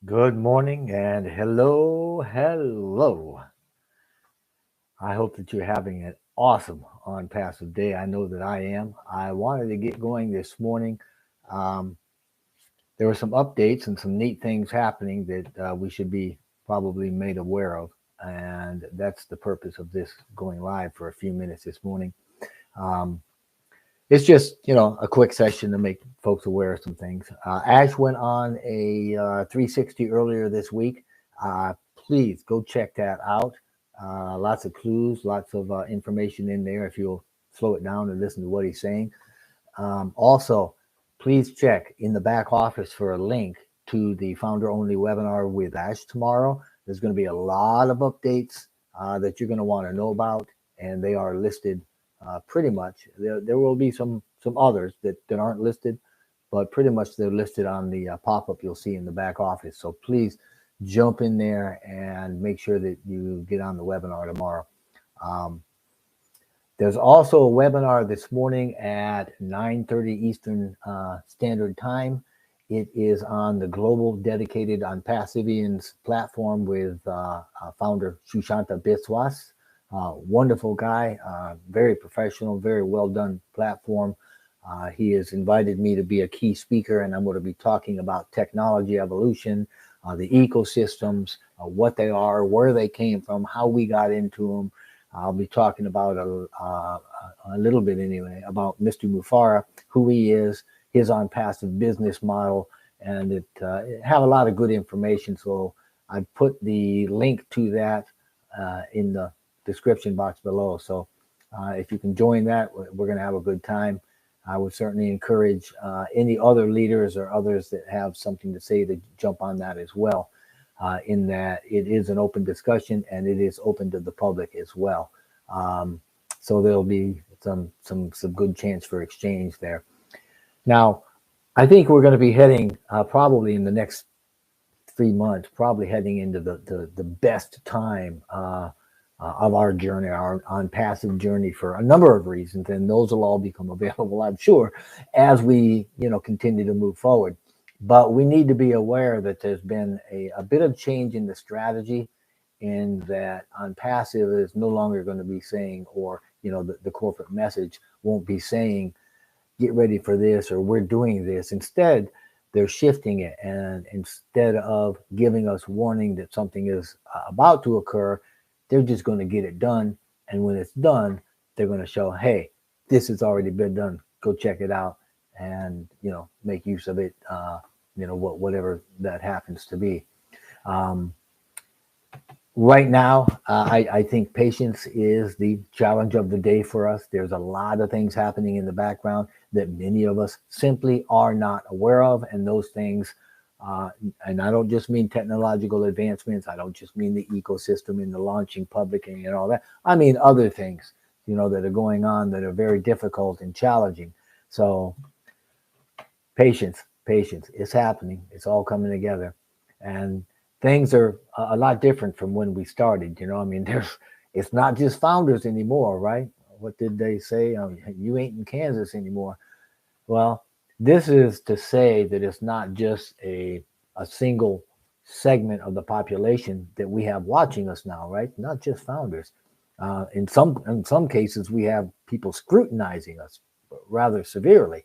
Good morning and hello. I hope that you're having an awesome Onpassive day. I know that I am. I wanted to get going this morning. Um, there were some updates and some neat things happening that we should be probably made aware of. And that's the purpose of this going live for a few minutes this morning. Um, it's just, a quick session to make folks aware of some things. Ash went on a 360 earlier this week. Please go check that out. Lots of clues, lots of information in there if you'll slow it down and listen to what he's saying. Also, please check in the back office for a link to the founder only webinar with Ash tomorrow. There's going to be a lot of updates that you're going to want to know about, and they are listed pretty much. There will be some others that aren't listed, but pretty much they're listed on the pop-up you'll see in the back office. So please jump in there and make sure that you get on the webinar tomorrow. There's also a webinar this morning at 9:30 Eastern Standard Time. It is on the Global Dedicated Onpassivians platform with founder Sushanta Biswas. Wonderful guy, very professional, very well done platform. He has invited me to be a key speaker, and I'm going to be talking about technology evolution, the ecosystems, what they are, where they came from, how we got into them. I'll be talking about a little bit anyway about Mr. Mufareh, who he is, his Onpassive business model, and it have a lot of good information. So I put the link to that in the description box below. So if you can join that, we're going to have a good time. I would certainly encourage any other leaders or others that have something to say to jump on that as well. In that it is an open discussion and it is open to the public as well. So there'll be some good chance for exchange there. Now, I think we're going to be heading probably in the next 3 months, probably heading into the best time of our journey, our Onpassive journey, for a number of reasons, and those will all become available, I'm sure, as we continue to move forward. But we need to be aware that there's been a bit of change in the strategy, in that Onpassive is no longer going to be saying, or the corporate message won't be saying, get ready for this, or we're doing this. Instead, they're shifting it, and instead of giving us warning that something is about to occur, they're just going to get it done. And when it's done, they're going to show, hey, this has already been done. Go check it out and, make use of it, whatever that happens to be. Right now, I think patience is the challenge of the day for us. There's a lot of things happening in the background that many of us simply are not aware of. And those things, and I don't just mean technological advancements. I don't just mean the ecosystem and the launching public and all that. I mean other things, that are going on that are very difficult and challenging. So patience. It's happening. It's all coming together. And things are a lot different from when we started. It's not just founders anymore, right? What did they say? You ain't in Kansas anymore. Well, this is to say that it's not just a single segment of the population that we have watching us now, right? Not just founders. In some cases, we have people scrutinizing us rather severely.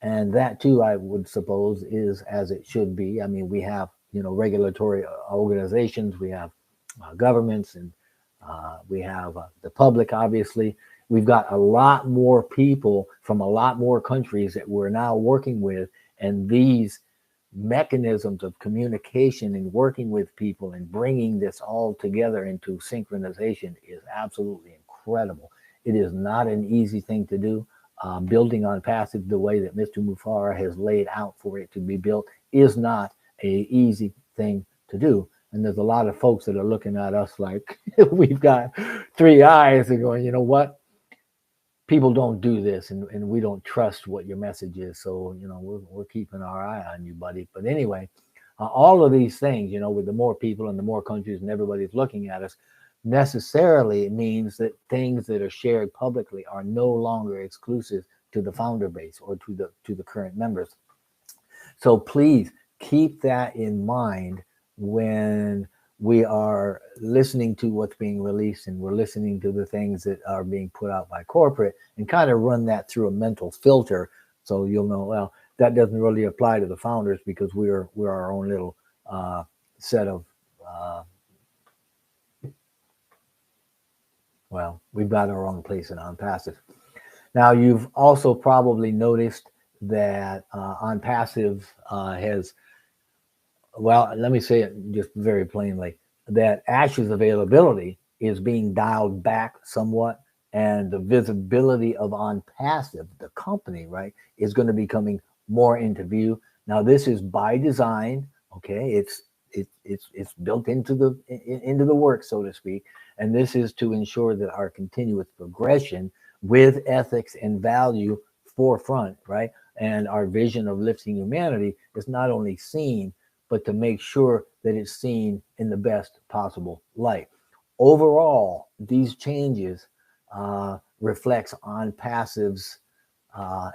And that too, I would suppose, is as it should be. I mean, we have, regulatory organizations, we have governments, and we have the public, obviously. We've got a lot more people from a lot more countries that we're now working with. And these mechanisms of communication and working with people and bringing this all together into synchronization is absolutely incredible. It is not an easy thing to do. Building Onpassive the way that Mr. Mufareh has laid out for it to be built is not an easy thing to do. And there's a lot of folks that are looking at us like we've got three eyes and going, you know what? People don't do this, and we don't trust what your message is. So, we're keeping our eye on you, buddy. But anyway, all of these things, with the more people and the more countries and everybody's looking at us, necessarily means that things that are shared publicly are no longer exclusive to the founder base or to the current members. So please keep that in mind when we are listening to what's being released and we're listening to the things that are being put out by corporate and kind of run that through a mental filter. So you'll know, well, that doesn't really apply to the founders because we're our own little set of, well, we've got our own place in Onpassive. Now, you've also probably noticed that Onpassive has, well, let me say it just very plainly, that Ash's availability is being dialed back somewhat, and the visibility of Onpassive, the company, right, is going to be coming more into view. Now, this is by design, okay? It's built into the work, so to speak, and this is to ensure that our continuous progression with ethics and value forefront, right, and our vision of lifting humanity is not only seen, but to make sure that it's seen in the best possible light. Overall, these changes reflects Onpassive's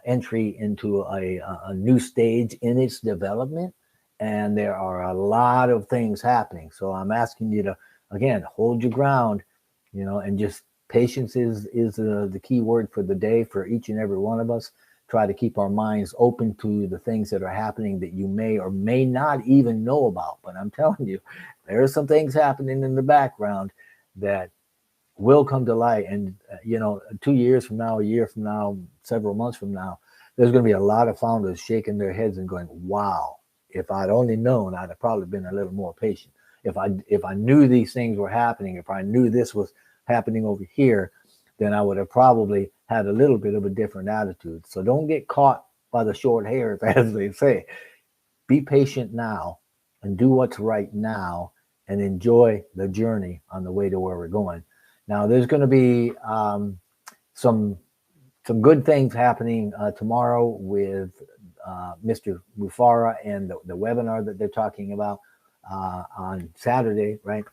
entry into a new stage in its development, and there are a lot of things happening. So I'm asking you to, again, hold your ground, you know, and just patience is the key word for the day for each and every one of us. Try to keep our minds open to the things that are happening that you may or may not even know about. But I'm telling you, there are some things happening in the background that will come to light. And, you know, 2 years from now, a year from now, several months from now, there's going to be a lot of founders shaking their heads and going, wow, if I'd only known, I'd have probably been a little more patient. If I knew these things were happening, if I knew this was happening over here, then I would have probably had a little bit of a different attitude. So don't get caught by the short hairs, as they say. Be patient now and do what's right now and enjoy the journey on the way to where we're going. Now, there's going to be some good things happening tomorrow with Mr. Mufareh and the webinar that they're talking about on Saturday, right?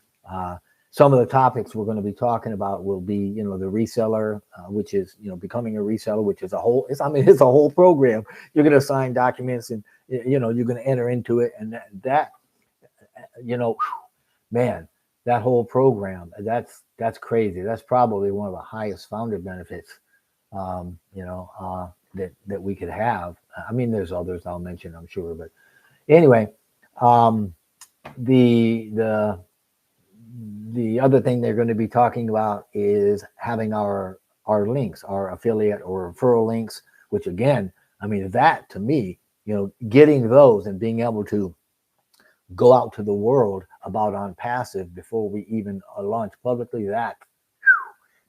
Some of the topics we're going to be talking about will be, you know, the reseller, which is, you know, becoming a reseller, which is a whole, it's a whole program. You're going to sign documents and, you know, you're going to enter into it. And that you know, man, that whole program, that's crazy. That's probably one of the highest founder benefits, you know, that we could have. I mean, there's others I'll mention, I'm sure. But anyway, the other thing they're going to be talking about is having our links, our affiliate or referral links, which again, I mean, that to me, you know, getting those and being able to go out to the world about Onpassive before we even launch publicly, that,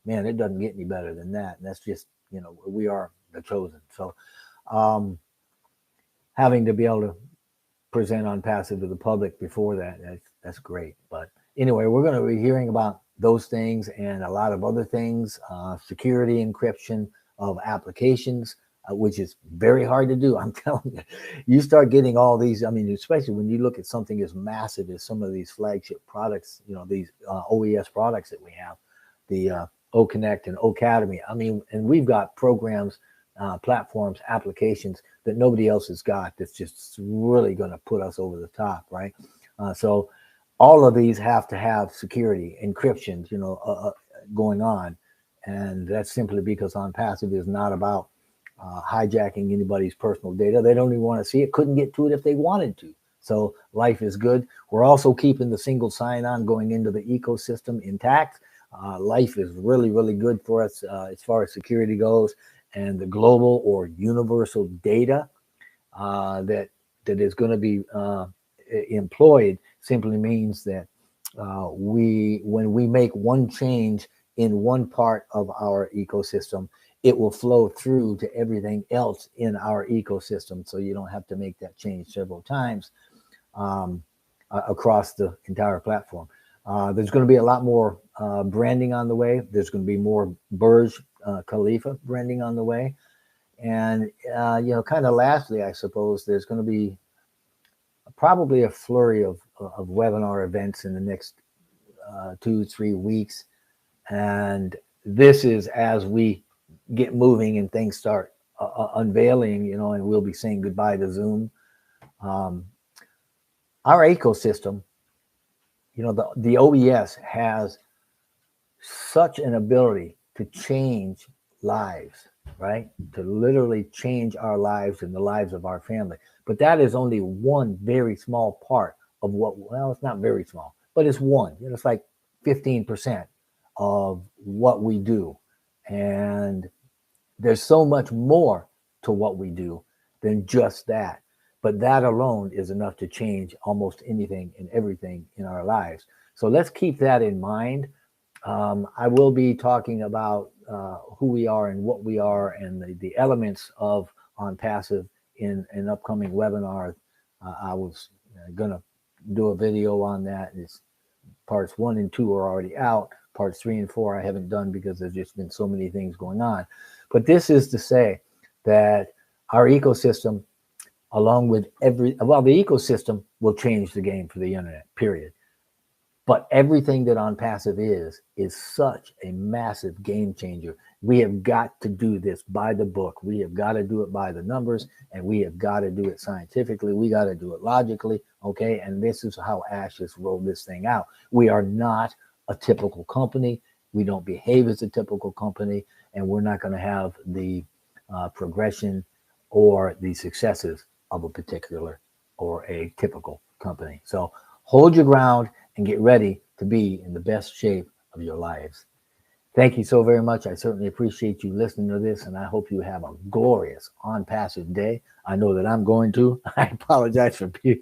man, it doesn't get any better than that. And that's just, you know, we are the chosen. So having to be able to present Onpassive to the public before that's great. But anyway, we're going to be hearing about those things and a lot of other things, security encryption of applications, which is very hard to do. I'm telling you, you start getting all these, I mean, especially when you look at something as massive as some of these flagship products, you know, these OES products that we have, the OConnect and Ocademy. I mean, and we've got programs, platforms, applications that nobody else has got that's just really going to put us over the top, right? So all of these have to have security, encryptions, you know, going on. And that's simply because Onpassive is not about hijacking anybody's personal data. They don't even want to see it, couldn't get to it if they wanted to. So life is good. We're also keeping the single sign-on going into the ecosystem intact. Life is really, really good for us as far as security goes. And the global or universal data that is going to be employed simply means that when we make one change in one part of our ecosystem, it will flow through to everything else in our ecosystem. So you don't have to make that change several times across the entire platform. There's going to be a lot more branding on the way. There's going to be more Burj Khalifa branding on the way. And, you know, kind of lastly, I suppose there's going to be probably a flurry of webinar events in the next 2-3 weeks. And this is as we get moving and things start unveiling, you know, and we'll be saying goodbye to Zoom. Our ecosystem you know, the OES has such an ability to change lives, right? To literally change our lives and the lives of our family. But that is only one very small part of what, well, it's not very small, but it's one. You know, it's like 15% of what we do. And there's so much more to what we do than just that. But that alone is enough to change almost anything and everything in our lives. So let's keep that in mind. I will be talking about who we are and what we are and the elements of Onpassive in an upcoming webinar. I was going to do a video on that. It's parts 1 and 2 are already out. Parts 3 and 4 I haven't done because there's just been so many things going on. But this is to say that our ecosystem, along with the ecosystem will change the game for the internet, period. But everything that Onpassive is such a massive game changer. We have got to do this by the book. We have got to do it by the numbers, and we have got to do it scientifically. We got to do it logically, okay? And this is how Ash has rolled this thing out. We are not a typical company. We don't behave as a typical company, and we're not going to have the progression or the successes of a particular or a typical company. So hold your ground and get ready to be in the best shape of your lives. Thank you so very much. I certainly appreciate you listening to this, and I hope you have a glorious Onpassive day. I know that I'm going to. I apologize for being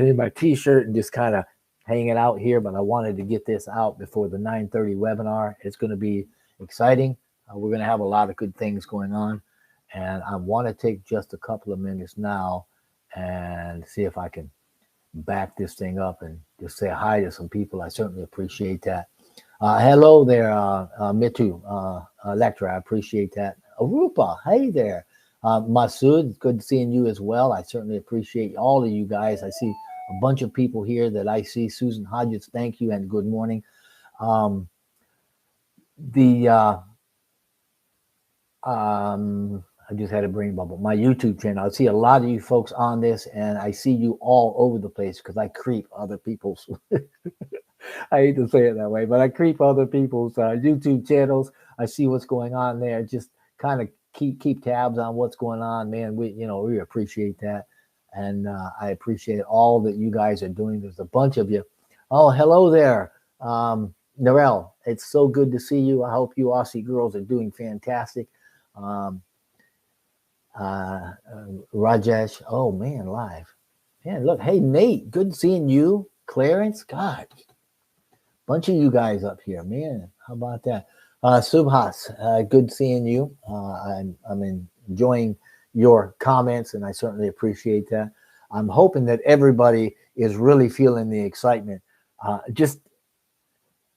in my t-shirt and just kind of hanging out here, but I wanted to get this out before the 9:30 webinar. It's going to be exciting. We're going to have a lot of good things going on, and I want to take just a couple of minutes now and see if I can back this thing up and just say hi to some people. I certainly appreciate that. Hello there, Mitu, Lectra, I appreciate that. Arupa, hey there. Masood, good seeing you as well. I certainly appreciate all of you guys. I see a bunch of people here that I see. Susan Hodges, thank you and good morning. I just had a brain bubble. My YouTube channel. I see a lot of you folks on this, and I see you all over the place because I creep other people's. I hate to say it that way, but I creep other people's YouTube channels. I see what's going on there. Just kind of keep tabs on what's going on, man. We appreciate that, and I appreciate all that you guys are doing. There's a bunch of you. Oh, hello there, Narelle. It's so good to see you. I hope you Aussie girls are doing fantastic. Rajesh, oh man, live. Man, look, hey Nate, good seeing you. Clarence, God, bunch of you guys up here, man. How about that? Subhas, good seeing you. I'm enjoying your comments, and I certainly appreciate that. I'm hoping that everybody is really feeling the excitement.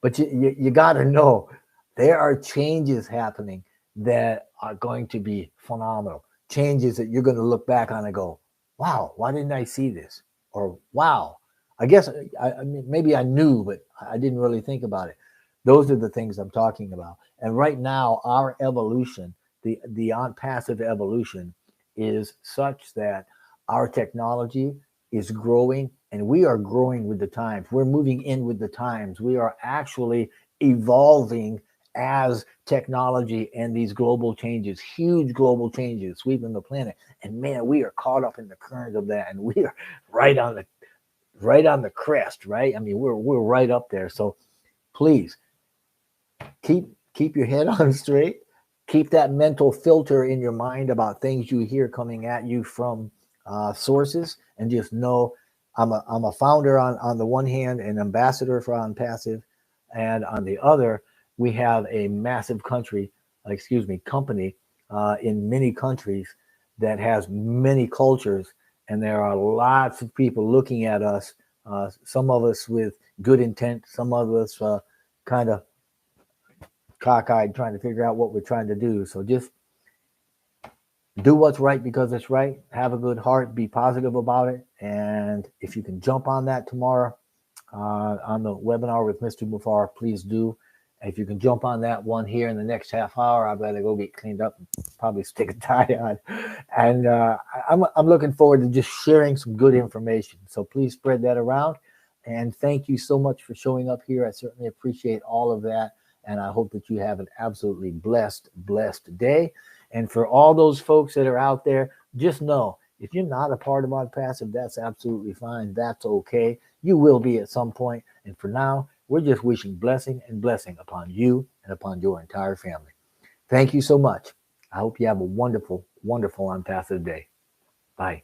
But you got to know there are changes happening that are going to be phenomenal. Changes that you're going to look back on and go, wow, why didn't I see this? Or wow, I guess I mean, maybe I knew, but I didn't really think about it. Those are the things I'm talking about. And right now, our evolution, the Onpassive evolution, is such that our technology is growing, and we are growing with the times. We're moving in with the times. We are actually evolving as technology and these global changes, huge global changes sweeping the planet. And man, we are caught up in the current of that, and we are right on the crest, right? I mean, we're right up there. So please keep your head on straight. Keep that mental filter in your mind about things you hear coming at you from sources, and just know I'm a founder on the one hand, an ambassador for Onpassive, and on the other, we have a massive company in many countries that has many cultures, and there are lots of people looking at us, some of us with good intent, some of us kind of cockeyed trying to figure out what we're trying to do. So just do what's right because it's right. Have a good heart, be positive about it, and if you can jump on that tomorrow on the webinar with Mr. Mufareh, please do. If you can jump on that one here in the next half hour, I better go get cleaned up and probably stick a tie on. And I'm looking forward to just sharing some good information. So please spread that around. And thank you so much for showing up here. I certainly appreciate all of that. And I hope that you have an absolutely blessed day. And for all those folks that are out there, just know, if you're not a part of Onpassive, that's absolutely fine. That's okay. You will be at some point. And for now, we're just wishing blessing and blessing upon you and upon your entire family. Thank you so much. I hope you have a wonderful, wonderful Onpassive day. Bye.